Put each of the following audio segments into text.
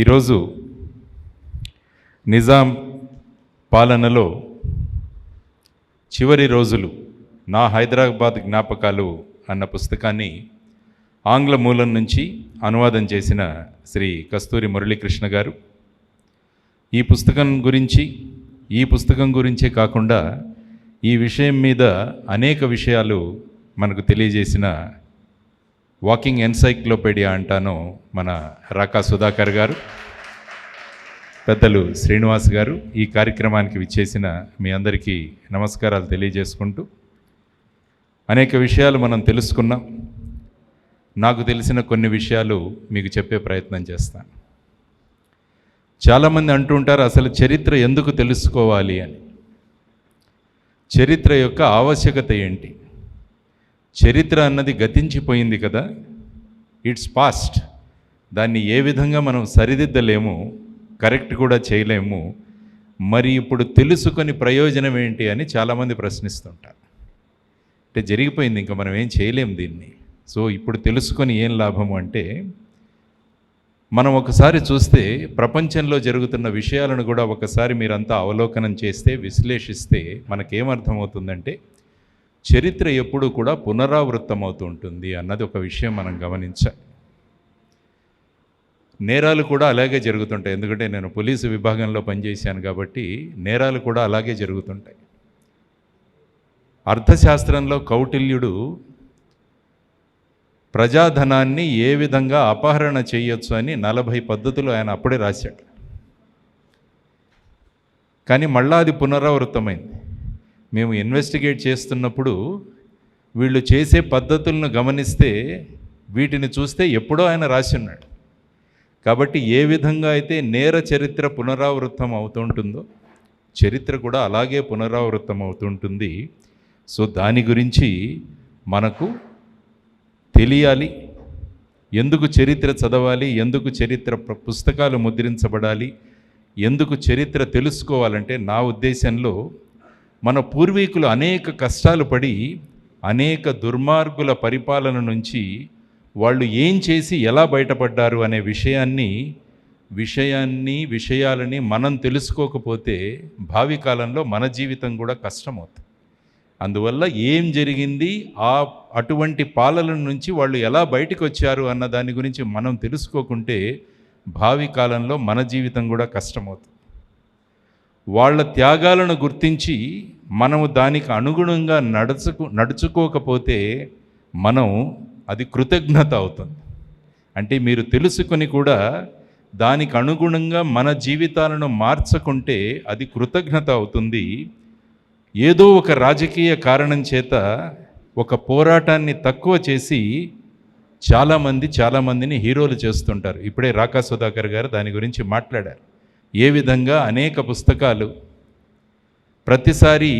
ఈరోజు నిజాం పాలనలో చివరి రోజులు నా హైదరాబాద్ జ్ఞాపకాలు అన్న పుస్తకాన్ని ఆంగ్ల మూలం నుంచి అనువాదం చేసిన శ్రీ కస్తూరి మురళీకృష్ణ గారు ఈ పుస్తకం గురించే కాకుండా ఈ విషయం మీద అనేక విషయాలు మనకు తెలియజేసిన వాకింగ్ ఎన్సైక్లోపీడియా అంటాను మన రాకా సుధాకర్ గారు, పెద్దలు శ్రీనివాస్ గారు ఈ కార్యక్రమానికి విచ్చేసిన మీ అందరికీ నమస్కారాలు తెలియజేసుకుంటూ అనేక విషయాలు మనం తెలుసుకున్నాం. నాకు తెలిసిన కొన్ని విషయాలు మీకు చెప్పే ప్రయత్నం చేస్తాను. చాలామంది అంటుంటారు అసలు చరిత్ర ఎందుకు తెలుసుకోవాలి అని. చరిత్ర యొక్క ఆవశ్యకత ఏంటి? చరిత్ర అన్నది గతించిపోయింది కదా, ఇట్స్ పాస్ట్. దాన్ని ఏ విధంగా మనం సరిదిద్దలేము, కరెక్ట్ కూడా చేయలేము. మరి ఇప్పుడు తెలుసుకొని ప్రయోజనం ఏంటి అని చాలామంది ప్రశ్నిస్తుంటారు. అంటే జరిగిపోయింది, ఇంకా మనం ఏం చేయలేము దీన్ని. సో ఇప్పుడు తెలుసుకొని ఏం లాభము అంటే, మనం ఒకసారి చూస్తే ప్రపంచంలో జరుగుతున్న విషయాలను కూడా ఒకసారి మీరంతా అవలోకనం చేస్తే, విశ్లేషిస్తే మనకేమర్థమవుతుందంటే చరిత్ర ఎప్పుడూ కూడా పునరావృతం అవుతూ ఉంటుంది అన్నది ఒక విషయం మనం గమనించాలి. నేరాలు కూడా అలాగే జరుగుతుంటాయి. ఎందుకంటే నేను పోలీసు విభాగంలో పనిచేశాను కాబట్టి నేరాలు కూడా అలాగే జరుగుతుంటాయి. అర్థశాస్త్రంలో కౌటిల్యుడు ప్రజాధనాన్ని ఏ విధంగా అపహరణ చేయొచ్చు అని 40 పద్ధతులు ఆయన అప్పుడే రాశాడు. కానీ మళ్ళా అది పునరావృతమైంది. మేము ఇన్వెస్టిగేట్ చేస్తున్నప్పుడు వీళ్ళు చేసే పద్ధతులను గమనిస్తే వీటిని చూస్తే ఎప్పుడో ఆయన రాసి ఉన్నాడు. కాబట్టి ఏ విధంగా అయితే నేర చరిత్ర పునరావృతం అవుతుంటుందో చరిత్ర కూడా అలాగే పునరావృతం అవుతుంటుంది. సో దాని గురించి మనకు తెలియాలి. ఎందుకు చరిత్ర చదవాలి, ఎందుకు చరిత్ర పుస్తకాలు ముద్రించబడాలి, ఎందుకు చరిత్ర తెలుసుకోవాలంటే నా ఉద్దేశంలో మన పూర్వీకులు అనేక కష్టాలు పడి అనేక దుర్మార్గుల పరిపాలన నుంచి వాళ్ళు ఏం చేసి ఎలా బయటపడ్డారు అనే విషయాలని మనం తెలుసుకోకపోతే భావి కాలంలో మన జీవితం కూడా కష్టమవుతుంది. అందువల్ల ఏం జరిగింది, అటువంటి పాలన నుంచి వాళ్ళు ఎలా బయటకు వచ్చారు అన్న దాని గురించి మనం తెలుసుకోకుంటే భావి కాలంలో మన జీవితం కూడా కష్టమవుతుంది. వాళ్ళ త్యాగాలను గుర్తించి మనము దానికి అనుగుణంగా నడుచుకోకపోతే అది కృతజ్ఞత అవుతుంది. అంటే మీరు తెలుసుకొని కూడా దానికి అనుగుణంగా మన జీవితాలను మార్చుకుంటే అది కృతజ్ఞత అవుతుంది. ఏదో ఒక రాజకీయ కారణం చేత ఒక పోరాటాన్ని తక్కువ చేసి చాలామందిని హీరోలు చేస్తుంటారు. ఇప్పుడే రాకా సుధాకర్ గారు దాని గురించి మాట్లాడారు. ఏ విధంగా అనేక పుస్తకాలు ప్రతిసారి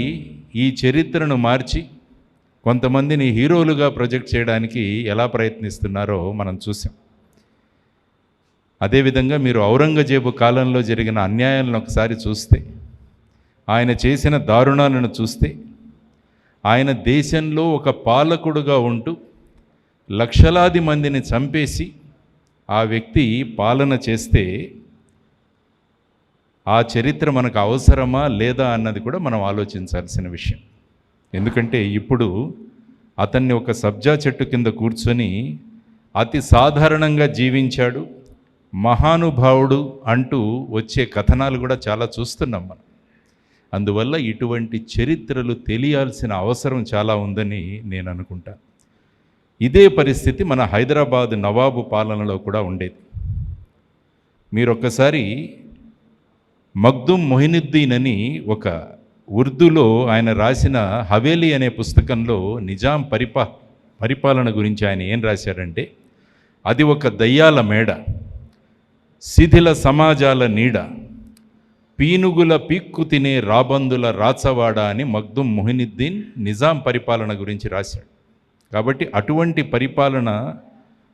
ఈ చరిత్రను మార్చి కొంతమందిని హీరోలుగా ప్రొజెక్ట్ చేయడానికి ఎలా ప్రయత్నిస్తున్నారో మనం చూసాం. అదేవిధంగా మీరు ఔరంగజేబు కాలంలో జరిగిన అన్యాయాలను ఒకసారి చూస్తే, ఆయన చేసిన దారుణాలను చూస్తే, ఆయన దేశంలో ఒక పాలకుడుగా ఉంటూ లక్షలాది మందిని చంపేసి ఆ వ్యక్తి పాలన చేస్తే ఆ చరిత్ర మనకు అవసరమా లేదా అన్నది కూడా మనం ఆలోచించాల్సిన విషయం. ఎందుకంటే ఇప్పుడు అతన్ని ఒక సబ్జా చెట్టు కింద కూర్చొని అతి సాధారణంగా జీవించాడు, మహానుభావుడు అంటూ వచ్చే కథనాలు కూడా చాలా చూస్తున్నాం మనం. అందువల్ల ఇటువంటి చరిత్రలు తెలియాల్సిన అవసరం చాలా ఉందని నేను అనుకుంటాను. ఇదే పరిస్థితి మన హైదరాబాద్ నవాబు పాలనలో కూడా ఉండేది. మీరు ఒక్కసారి మగ్దుమ్ మొయినుద్దీన్ అని ఒక ఉర్దూలో ఆయన రాసిన హవేలీ అనే పుస్తకంలో నిజాం పరిపాలన గురించి ఆయన ఏం రాశారంటే, అది ఒక దయ్యాల మేడ, శిథిల సమాజాల నీడ, పీనుగుల పీక్కు తినే రాబందుల రాచవాడ అని మగ్దుమ్ మొయినుద్దీన్ నిజాం పరిపాలన గురించి రాశాడు. కాబట్టి అటువంటి పరిపాలన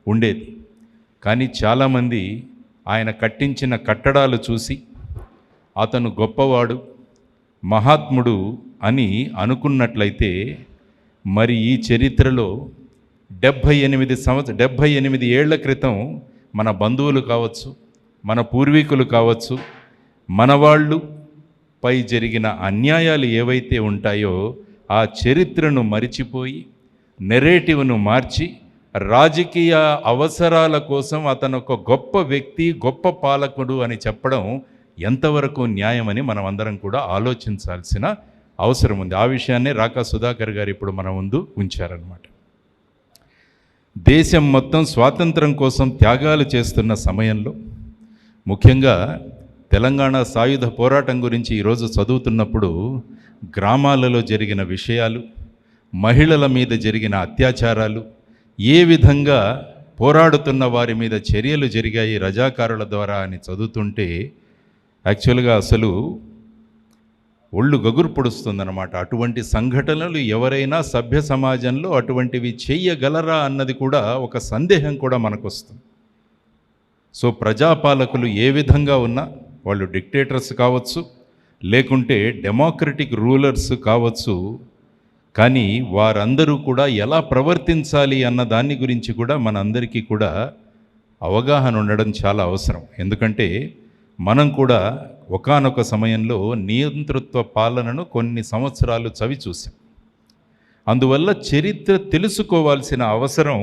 ఉండేది. కానీ చాలామంది ఆయన కట్టించిన కట్టడాలు చూసి అతను గొప్పవాడు, మహాత్ముడు అని అనుకున్నట్లయితే మరి ఈ చరిత్రలో 78 ఏళ్ల క్రితం మన బంధువులు కావచ్చు, మన పూర్వీకులు కావచ్చు, మన వాళ్ళు పై జరిగిన అన్యాయాలు ఏవైతే ఉంటాయో ఆ చరిత్రను మరిచిపోయి నెరేటివ్ను మార్చి రాజకీయ అవసరాల కోసం అతను ఒక గొప్ప వ్యక్తి, గొప్ప పాలకుడు అని చెప్పడం ఎంతవరకు న్యాయమని మనం అందరం కూడా ఆలోచించాల్సిన అవసరం ఉంది. ఆ విషయాన్నే రాకా సుధాకర్ గారు ఇప్పుడు మన ముందు ఉంచారన్నమాట. దేశం మొత్తం స్వాతంత్రం కోసం త్యాగాలు చేస్తున్న సమయంలో, ముఖ్యంగా తెలంగాణ సాయుధ పోరాటం గురించి ఈరోజు చదువుతున్నప్పుడు గ్రామాలలో జరిగిన విషయాలు, మహిళల మీద జరిగిన అత్యాచారాలు, ఏ విధంగా పోరాడుతున్న వారి మీద చర్యలు జరిగాయి రజాకారుల ద్వారా అని చదువుతుంటే యాక్చువల్గా అసలు ఒళ్ళు గగురు పొడుస్తుందన్నమాట. అటువంటి సంఘటనలు ఎవరైనా సభ్య సమాజంలో అటువంటివి చెయ్యగలరా అన్నది కూడా ఒక సందేహం కూడా మనకు వస్తుంది. సో ప్రజాపాలకులు ఏ విధంగా ఉన్నా, వాళ్ళు డిక్టేటర్స్ కావచ్చు, లేకుంటే డెమోక్రటిక్ రూలర్స్ కావచ్చు, కానీ వారందరూ కూడా ఎలా ప్రవర్తించాలి అన్న దాని గురించి కూడా మనందరికీ కూడా అవగాహన ఉండడం చాలా అవసరం. ఎందుకంటే మనం కూడా ఒకానొక సమయంలో నియంతృత్వ పాలనను కొన్ని సంవత్సరాలు చవి చూసాం. అందువల్ల చరిత్ర తెలుసుకోవాల్సిన అవసరం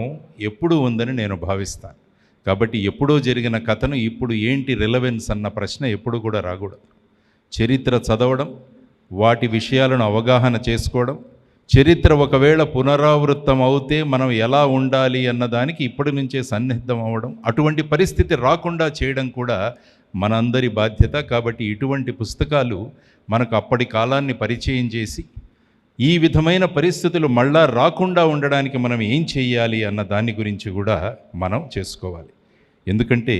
ఎప్పుడూ ఉందని నేను భావిస్తాను. కాబట్టి ఎప్పుడో జరిగిన కథను ఇప్పుడు ఏంటి రిలవెన్స్ అన్న ప్రశ్న ఎప్పుడు కూడా రాకూడదు. చరిత్ర చదవడం, వాటి విషయాలను అవగాహన చేసుకోవడం, చరిత్ర ఒకవేళ పునరావృతం అవుతే మనం ఎలా ఉండాలి అన్నదానికి ఇప్పటి నుంచే సన్నిహితం అవ్వడం, అటువంటి పరిస్థితి రాకుండా చేయడం కూడా మనందరి బాధ్యత. కాబట్టి ఇటువంటి పుస్తకాలు మనకు అప్పటి కాలాన్ని పరిచయం చేసి ఈ విధమైన పరిస్థితులు మళ్ళా రాకుండా ఉండడానికి మనం ఏం చేయాలి అన్న దాని గురించి కూడా మనం చేసుకోవాలి. ఎందుకంటే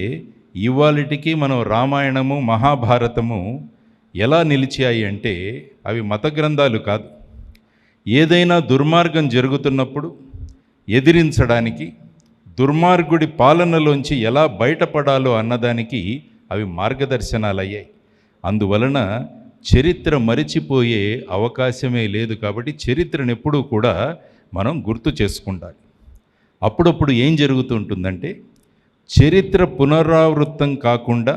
ఇవాళటికి మనం రామాయణము, మహాభారతము ఎలా నిలిచాయి అంటే అవి మత గ్రంథాలు కాదు. ఏదైనా దుర్మార్గం జరుగుతున్నప్పుడు ఎదిరించడానికి, దుర్మార్గుడి పాలనలోంచి ఎలా బయటపడాలో అన్నదానికి అవి మార్గదర్శనాలయ్యాయి. అందువలన చరిత్ర మరిచిపోయే అవకాశమే లేదు. కాబట్టి చరిత్రను ఎప్పుడూ కూడా మనం గుర్తు చేసుకుంటాలి. అప్పుడప్పుడు ఏం జరుగుతుంటుందంటే చరిత్ర పునరావృతం కాకుండా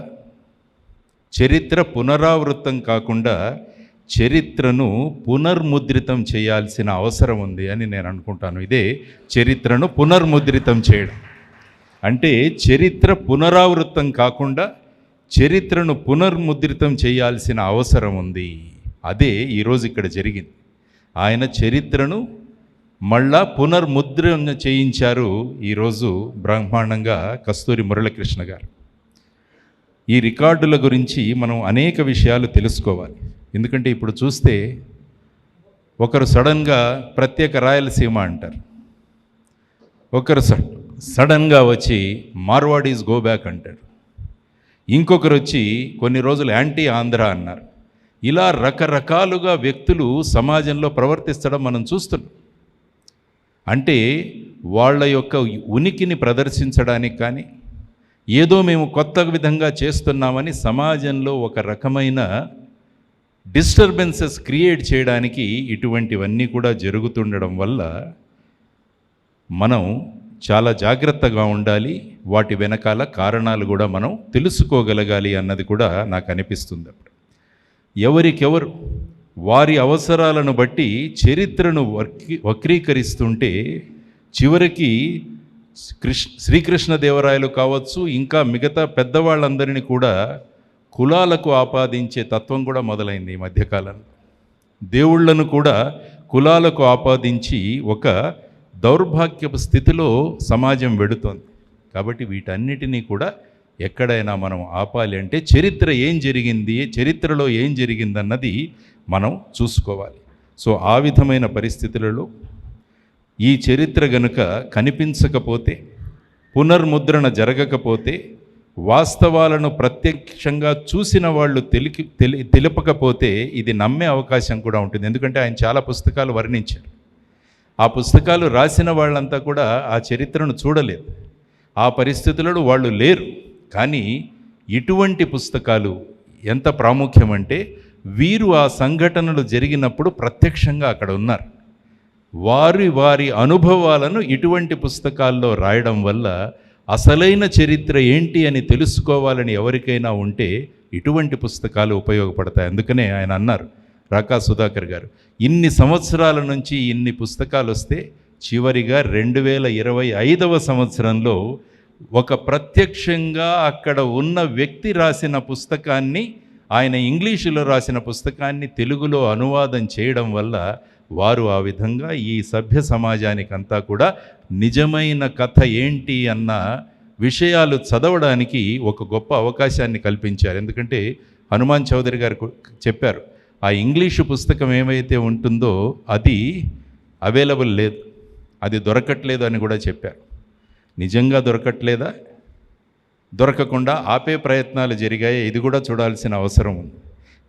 చరిత్రను పునర్ముద్రితం చేయాల్సిన అవసరం ఉంది అని నేను అనుకుంటాను. ఇదే చరిత్రను పునర్ముద్రితం చేయడం అంటే. చరిత్ర పునరావృతం కాకుండా చరిత్రను పునర్ముద్రితం చేయాల్సిన అవసరం ఉంది. అదే ఈరోజు ఇక్కడ జరిగింది. ఆయన చరిత్రను మళ్ళా పునర్ముద్రణ చేయించారు ఈరోజు బ్రహ్మాండంగా కస్తూరి మురళీకృష్ణ గారు. ఈ రికార్డుల గురించి మనం అనేక విషయాలు తెలుసుకోవాలి. ఎందుకంటే ఇప్పుడు చూస్తే ఒకరు సడన్గా ప్రత్యేక రాయలసీమ అంటారు, ఒకరు సడన్గా వచ్చి మార్వాడీస్ గో బ్యాక్ అంటారు, ఇంకొకరు వచ్చి కొన్ని రోజులు యాంటీ ఆంధ్ర అన్నారు. ఇలా రకరకాలుగా వ్యక్తులు సమాజంలో ప్రవర్తిస్తడం మనం చూస్తున్నాం. అంటే వాళ్ళ యొక్క ఉనికిని ప్రదర్శించడానికి కానీ, ఏదో మేము కొత్త విధంగా చేస్తున్నామని సమాజంలో ఒక రకమైన డిస్టర్బెన్సెస్ క్రియేట్ చేయడానికి ఇటువంటివన్నీ కూడా జరుగుతుండడం వల్ల మనం చాలా జాగ్రత్తగా ఉండాలి. వాటి వెనకాల కారణాలు కూడా మనం తెలుసుకోగలగాలి అన్నది కూడా నాకు అనిపిస్తుంది. అప్పుడు ఎవరికెవరు వారి అవసరాలను బట్టి చరిత్రను వక్రీకరిస్తుంటే చివరికి శ్రీకృష్ణదేవరాయలు కావచ్చు, ఇంకా మిగతా పెద్దవాళ్ళందరినీ కూడా కులాలకు ఆపాదించే తత్వం కూడా మొదలైంది ఈ మధ్యకాలంలో. దేవుళ్లను కూడా కులాలకు ఆపాదించి ఒక దౌర్భాగ్యపు స్థితిలో సమాజం వెడుతోంది. కాబట్టి వీటన్నిటినీ కూడా ఎక్కడైనా మనం ఆపాలి అంటే చరిత్ర ఏం జరిగింది, చరిత్రలో ఏం జరిగిందన్నది మనం చూసుకోవాలి. సో ఆ విధమైన పరిస్థితులలో ఈ చరిత్ర గనుక కనిపించకపోతే, పునర్ముద్రణ జరగకపోతే, వాస్తవాలను ప్రత్యక్షంగా చూసిన వాళ్ళు తెలుపకపోతే ఇది నమ్మే అవకాశం కూడా ఉంటుంది. ఎందుకంటే ఆయన చాలా పుస్తకాలు వర్ణించారు. ఆ పుస్తకాలు రాసిన వాళ్ళంతా కూడా ఆ చరిత్రను చూడలేదు, ఆ పరిస్థితులలో వాళ్ళు లేరు. కానీ ఇటువంటి పుస్తకాలు ఎంత ప్రాముఖ్యమంటే వీరు ఆ సంఘటనలు జరిగినప్పుడు ప్రత్యక్షంగా అక్కడ ఉన్నారు. వారి అనుభవాలను ఇటువంటి పుస్తకాల్లో రాయడం వల్ల అసలైన చరిత్ర ఏంటి అని తెలుసుకోవాలని ఎవరికైనా ఉంటే ఇటువంటి పుస్తకాలు ఉపయోగపడతాయి. అందుకనే ఆయన అన్నారు, రాకా సుధాకర్ గారు, ఇన్ని సంవత్సరాల నుంచి ఇన్ని పుస్తకాలు వస్తే చివరిగా 2025వ సంవత్సరంలో ఒక ప్రత్యక్షంగా అక్కడ ఉన్న వ్యక్తి రాసిన పుస్తకాన్ని, ఆయన ఇంగ్లీషులో రాసిన పుస్తకాన్ని తెలుగులో అనువాదం చేయడం వల్ల వారు ఆ విధంగా ఈ సభ్య సమాజానికంతా కూడా నిజమైన కథ ఏంటి అన్న విషయాలు చదవడానికి ఒక గొప్ప అవకాశాన్ని కల్పించారు. ఎందుకంటే హనుమాన్ చౌదరి గారు చెప్పారు, ఆ ఇంగ్లీషు పుస్తకం ఏమైతే ఉంటుందో అది అవైలబుల్ లేదు, అది దొరకట్లేదు అని కూడా చెప్పారు. నిజంగా దొరకట్లేదా? దొరకకుండా ఆపే ప్రయత్నాలు జరిగాయి. ఇది కూడా చూడాల్సిన అవసరం ఉంది.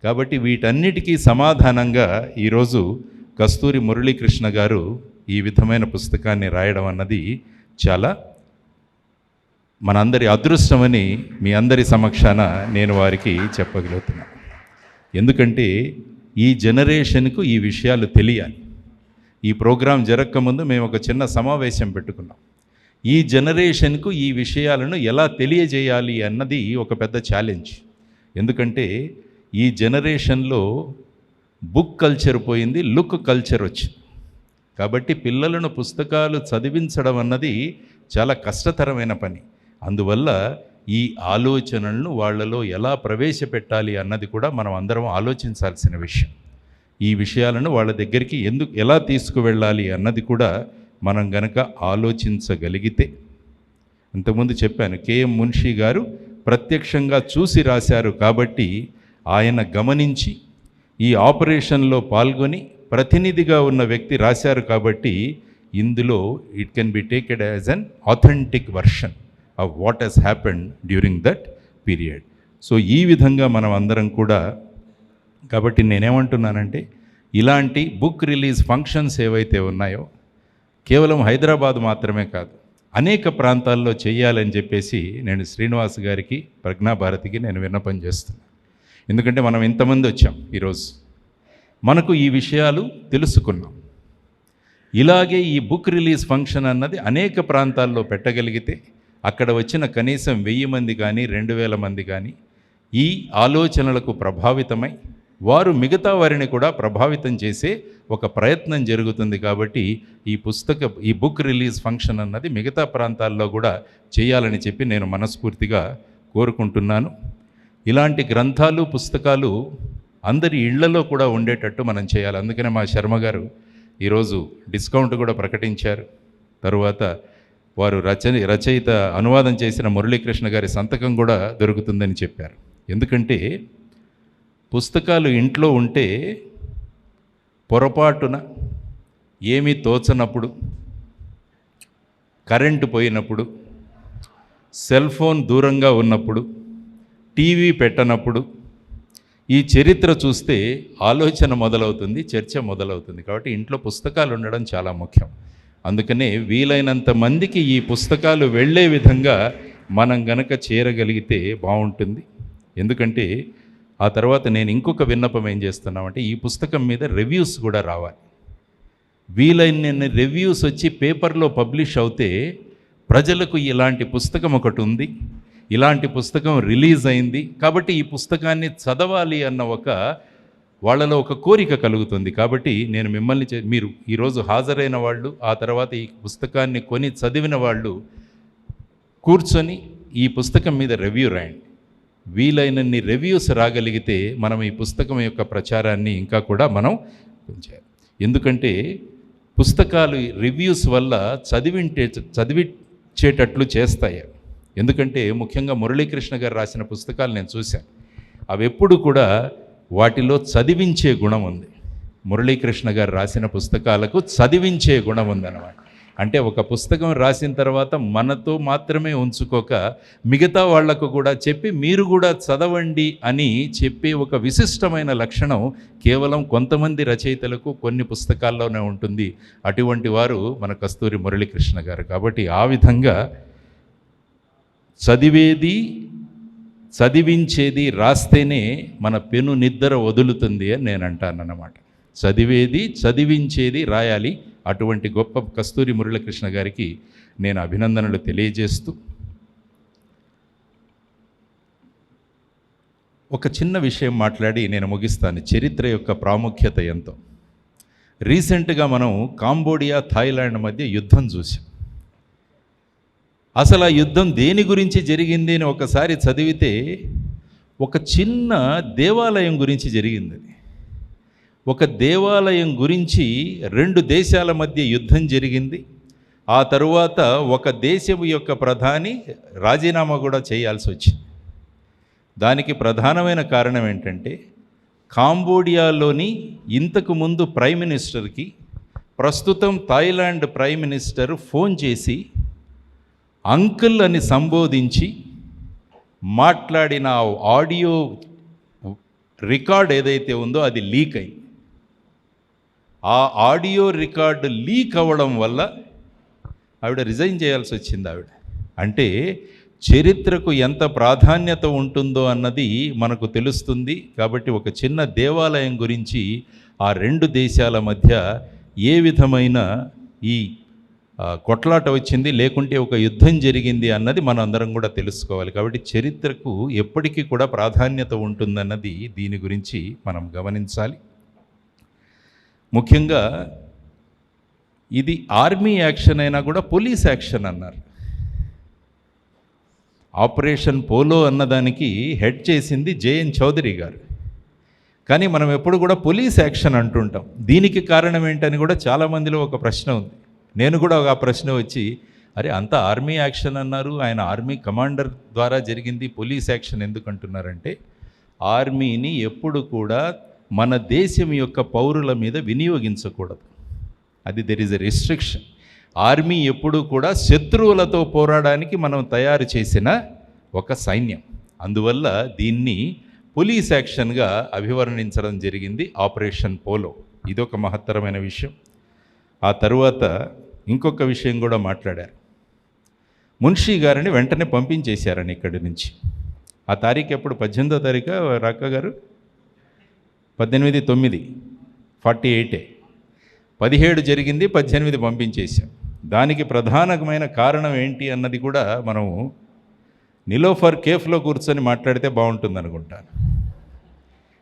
కాబట్టి వీటన్నిటికీ సమాధానంగా ఈరోజు కస్తూరి మురళీకృష్ణ గారు ఈ విధమైన పుస్తకాన్ని రాయడం అన్నది చాలా మనందరి అదృష్టమని మీ అందరి సమక్షాన నేను వారికి చెప్పగలుగుతున్నాను. ఎందుకంటే ఈ జనరేషన్కు ఈ విషయాలు తెలియాలి. ఈ ప్రోగ్రాం జరగకముందు మేము ఒక చిన్న సమావేశం పెట్టుకున్నాం. ఈ జనరేషన్కు ఈ విషయాలను ఎలా తెలియజేయాలి అన్నది ఒక పెద్ద ఛాలెంజ్. ఎందుకంటే ఈ జనరేషన్లో బుక్ కల్చర్ పోయింది, లుక్ కల్చర్ వచ్చింది. కాబట్టి పిల్లలను పుస్తకాలు చదివించడం అన్నది చాలా కష్టతరమైన పని. అందువల్ల ఈ ఆలోచనలను వాళ్ళలో ఎలా ప్రవేశపెట్టాలి అన్నది కూడా మనం అందరం ఆలోచించాల్సిన విషయం. ఈ విషయాలను వాళ్ళ దగ్గరికి ఎలా తీసుకువెళ్ళాలి అన్నది కూడా మనం గనక ఆలోచించగలిగితే, ఇంతకుముందు చెప్పాను, కేఎం మున్షి గారు ప్రత్యక్షంగా చూసి రాశారు కాబట్టి ఆయన గమనించి ఈ ఆపరేషన్లో పాల్గొని ప్రతినిధిగా ఉన్న వ్యక్తి రాశారు కాబట్టి ఇందులో it can be taked as an authentic version of what has happened during that period. So ఈ విధంగా మనం అందరం కూడా, కాబట్టి నేనేమంటున్నానంటే ఇలాంటి బుక్ రిలీజ్ ఫంక్షన్స్ ఏవైతే ఉన్నాయో కేవలం హైదరాబాద్ మాత్రమే కాదు, అనేక ప్రాంతాల్లో చేయాలని చెప్పేసి నేను శ్రీనివాస్ గారికి, ప్రజ్ఞాభారతికి నేను విన్నపం చేస్తున్నాను. ఎందుకంటే మనం ఇంతమంది వచ్చాం ఈరోజు, మనకు ఈ విషయాలు తెలుసుకున్నాం. ఇలాగే ఈ బుక్ రిలీజ్ ఫంక్షన్ అన్నది అనేక ప్రాంతాల్లో పెట్టగలిగితే అక్కడ వచ్చిన కనీసం 1000 మంది కానీ 2000 మంది కానీ ఈ ఆలోచనలకు ప్రభావితమై వారు మిగతా వారిని కూడా ప్రభావితం చేసే ఒక ప్రయత్నం జరుగుతుంది. కాబట్టి ఈ బుక్ రిలీజ్ ఫంక్షన్ అన్నది మిగతా ప్రాంతాల్లో కూడా చేయాలని చెప్పి నేను మనస్ఫూర్తిగా కోరుకుంటున్నాను. ఇలాంటి గ్రంథాలు, పుస్తకాలు అందరి ఇళ్లలో కూడా ఉండేటట్టు మనం చేయాలి. అందుకనే మా శర్మ గారు ఈరోజు డిస్కౌంట్ కూడా ప్రకటించారు. తరువాత వారు రచయిత అనువాదం చేసిన మురళీకృష్ణ గారి సంతకం కూడా దొరుకుతుందని చెప్పారు. ఎందుకంటే పుస్తకాలు ఇంట్లో ఉంటే పొరపాటున ఏమీ తోచనప్పుడు, కరెంటు పోయినప్పుడు, సెల్ ఫోన్ దూరంగా ఉన్నప్పుడు, టీవీ పెట్టనప్పుడు ఈ చరిత్ర చూస్తే ఆలోచన మొదలవుతుంది, చర్చ మొదలవుతుంది. కాబట్టి ఇంట్లో పుస్తకాలు ఉండడం చాలా ముఖ్యం. అందుకనే వీలైనంత మందికి ఈ పుస్తకాలు వెళ్ళే విధంగా మనం గనక చేరగలిగితే బాగుంటుంది. ఎందుకంటే ఆ తర్వాత నేను ఇంకొక విన్నపం ఏం చేస్తున్నామంటే ఈ పుస్తకం మీద రివ్యూస్ కూడా రావాలి. వీలైన రివ్యూస్ వచ్చి పేపర్లో పబ్లిష్ అవుతే ప్రజలకు ఇలాంటి పుస్తకం ఒకటి ఉంది, ఇలాంటి పుస్తకం రిలీజ్ అయింది కాబట్టి ఈ పుస్తకాన్ని చదవాలి అన్న వాళ్ళలో ఒక కోరిక కలుగుతుంది. కాబట్టి నేను మిమ్మల్ని మీరు ఈరోజు హాజరైన వాళ్ళు, ఆ తర్వాత ఈ పుస్తకాన్ని కొని చదివిన వాళ్ళు కూర్చొని ఈ పుస్తకం మీద రివ్యూ రాయండి. వీలైనన్ని రివ్యూస్ రాగలిగితే మనం ఈ పుస్తకం యొక్క ప్రచారాన్ని ఇంకా కూడా మనం చేయాలి. ఎందుకంటే పుస్తకాలు రివ్యూస్ వల్ల చదివించేటట్లు చేస్తాయి. ఎందుకంటే ముఖ్యంగా మురళీకృష్ణ గారు రాసిన పుస్తకాలు నేను చూశాను. అవి ఎప్పుడు కూడా వాటిలో చదివించే గుణం ఉంది. మురళీకృష్ణ గారు రాసిన పుస్తకాలకు చదివించే గుణం ఉందన్నమాట. అంటే ఒక పుస్తకం రాసిన తర్వాత మనతో మాత్రమే ఉంచుకోక మిగతా వాళ్లకు కూడా చెప్పి మీరు కూడా చదవండి అని చెప్పే ఒక విశిష్టమైన లక్షణం కేవలం కొంతమంది రచయితలకు కొన్ని పుస్తకాల్లోనే ఉంటుంది. అటువంటి వారు మన కస్తూరి మురళీకృష్ణ గారు. కాబట్టి ఆ విధంగా చదివించేది రాస్తేనే మన పెను నిద్ర వదులుతుంది అని నేను అంటానన్నమాట. చదివించేది రాయాలి. అటువంటి గొప్ప కస్తూరి మురళీకృష్ణ గారికి నేను అభినందనలు తెలియజేస్తూ ఒక చిన్న విషయం మాట్లాడి నేను ముగిస్తాను. చరిత్ర యొక్క ప్రాముఖ్యత ఎంతో. రీసెంట్గా మనం కాంబోడియా, థాయిలాండ్ మధ్య యుద్ధం చూసాం. అసలు ఆ యుద్ధం దేని గురించి జరిగింది అని ఒకసారి చదివితే ఒక చిన్న దేవాలయం గురించి జరిగింది. ఒక దేవాలయం గురించి 2 దేశాల మధ్య యుద్ధం జరిగింది. ఆ తరువాత ఒక దేశం యొక్క ప్రధాని రాజీనామా కూడా చేయాల్సి వచ్చింది. దానికి ప్రధానమైన కారణం ఏంటంటే, కాంబోడియాలోని ఇంతకు ముందు ప్రైమ్ మినిస్టర్కి ప్రస్తుతం థాయిలాండ్ ప్రైమ్ మినిస్టర్ ఫోన్ చేసి అంకుల్ అని సంబోధించి మాట్లాడిన ఆడియో రికార్డ్ ఏదైతే ఉందో అది లీక్ అయింది. ఆ ఆడియో రికార్డు లీక్ అవ్వడం వల్ల ఆవిడ రిజైన్ చేయాల్సి వచ్చింది. అంటే చరిత్రకు ఎంత ప్రాధాన్యత ఉంటుందో అన్నది మనకు తెలుస్తుంది. కాబట్టి ఒక చిన్న దేవాలయం గురించి ఆ 2 దేశాల మధ్య ఏ విధమైన ఈ కొట్లాట వచ్చింది, లేకుంటే ఒక యుద్ధం జరిగింది అన్నది మనం అందరం కూడా తెలుసుకోవాలి. కాబట్టి చరిత్రకు ఎప్పటికీ కూడా ప్రాధాన్యత ఉంటుందన్నది దీని గురించి మనం గమనించాలి. ముఖ్యంగా ఇది ఆర్మీ యాక్షన్ అయినా కూడా పోలీస్ యాక్షన్ అన్నారు. ఆపరేషన్ పోలో అన్నదానికి హెడ్ చేసింది జేఎన్ చౌదరి గారు. కానీ మనం ఎప్పుడు కూడా పోలీస్ యాక్షన్ అంటుంటాం. దీనికి కారణం ఏంటని కూడా చాలామందిలో ఒక ప్రశ్న ఉంది. నేను కూడా ఒక ప్రశ్న వచ్చి, అరే అంత ఆర్మీ యాక్షన్ అన్నారు, ఆయన ఆర్మీ కమాండర్ ద్వారా జరిగింది, పోలీస్ యాక్షన్ ఎందుకు అంటున్నారంటే, ఆర్మీని ఎప్పుడు కూడా మన దేశం యొక్క పౌరుల మీద వినియోగించకూడదు. అది there is a restriction. Army ఎప్పుడు కూడా శత్రువులతో పోరాడడానికి మనం తయారు చేసిన ఒక సైన్యం. అందువల్ల దీన్ని పోలీస్ యాక్షన్గా అభివర్ణించడం జరిగింది, ఆపరేషన్ పోలో. ఇదొక మహత్తరమైన విషయం. ఆ తరువాత ఇంకొక విషయం కూడా మాట్లాడారు. మున్షీ గారిని వెంటనే పంపించేశారని ఇక్కడి నుంచి. ఆ తారీఖు ఎప్పుడు? 18వ తారీఖు రాక గారు? 18/9/48. 17 జరిగింది, 18 పంపించేశాం. దానికి ప్రధానమైన కారణం ఏంటి అన్నది కూడా మనము నిలోఫర్ కేఫ్లో కూర్చొని మాట్లాడితే బాగుంటుంది అనుకుంటాను.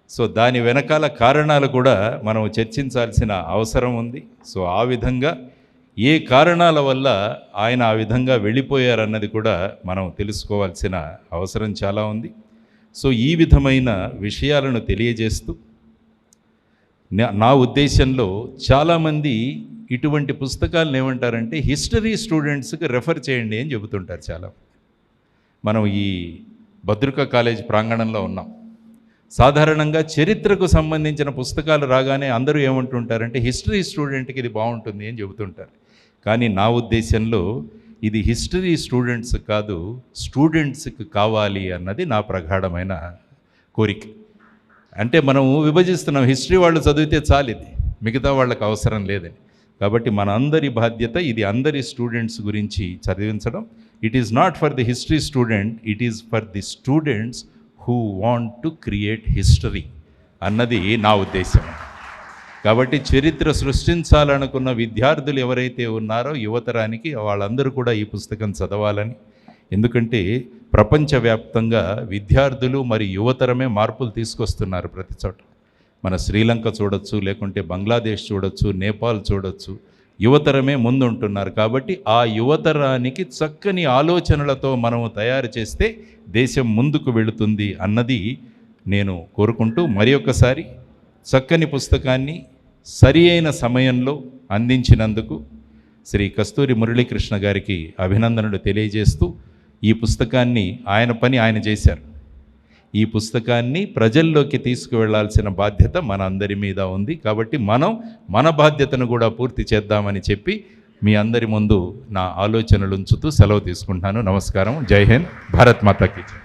సో దాని వెనకాల కారణాలు కూడా మనం చర్చించాల్సిన అవసరం ఉంది. సో ఆ విధంగా ఏ కారణాల వల్ల ఆయన ఆ విధంగా వెళ్ళిపోయారన్నది కూడా మనం తెలుసుకోవాల్సిన అవసరం చాలా ఉంది. సో ఈ విధమైన విషయాలను తెలియజేస్తూ, నా ఉద్దేశంలో చాలామంది ఇటువంటి పుస్తకాలను ఏమంటారంటే హిస్టరీ స్టూడెంట్స్కి రెఫర్ చేయండి అని చెబుతుంటారు. చాలా మనం ఈ భద్రిక కాలేజ్ ప్రాంగణంలో ఉన్నాం. సాధారణంగా చరిత్రకు సంబంధించిన పుస్తకాలు రాగానే అందరూ ఏమంటుంటారంటే హిస్టరీ స్టూడెంట్కి ఇది బాగుంటుంది అని చెబుతుంటారు. కానీ నా ఉద్దేశంలో ఇది హిస్టరీ స్టూడెంట్స్ కాదు, స్టూడెంట్స్కి కావాలి అన్నది నా ప్రగాఢమైన కోరిక. అంటే మనము విభజిస్తున్నాం, హిస్టరీ వాళ్ళు చదివితే చాలు, ఇది మిగతా వాళ్ళకి అవసరం లేదని. కాబట్టి మన అందరి బాధ్యత ఇది అందరి స్టూడెంట్స్ గురించి చదివించడం. It is not for the history student, it is for the students who want to create history అన్నది నా ఉద్దేశం. కాబట్టి చరిత్ర సృష్టించాలనుకున్న విద్యార్థులు ఎవరైతే ఉన్నారో యువతరానికి, వాళ్ళందరూ కూడా ఈ పుస్తకం చదవాలని. ఎందుకంటే ప్రపంచవ్యాప్తంగా విద్యార్థులు మరి యువతరమే మార్పులు తీసుకొస్తున్నారు ప్రతి చోట. మన శ్రీలంక చూడొచ్చు, లేకుంటే బంగ్లాదేశ్ చూడొచ్చు, నేపాల్ చూడొచ్చు, యువతరమే ముందుంటున్నారు. కాబట్టి ఆ యువతరానికి చక్కని ఆలోచనలతో మనము తయారు చేస్తే దేశం ముందుకు వెళుతుంది అన్నది నేను కోరుకుంటూ, మరి ఒక్కసారి చక్కని పుస్తకాన్ని సరి అయిన సమయంలో అందించినందుకు శ్రీ కస్తూరి మురళీకృష్ణ గారికి అభినందనలు తెలియజేస్తూ, ఈ పుస్తకాన్ని ఆయన పని ఆయన చేశారు. ఈ పుస్తకాన్ని ప్రజల్లోకి తీసుకువెళ్లాల్సిన బాధ్యత మన అందరి మీద ఉంది. కాబట్టి మనం మన బాధ్యతను కూడా పూర్తి చేద్దామని చెప్పి మీ అందరి ముందు నా ఆలోచనలు ఉంచుతూ సెలవు తీసుకుంటాను. నమస్కారం. జై హింద్. భారత్ మాతాకి జై.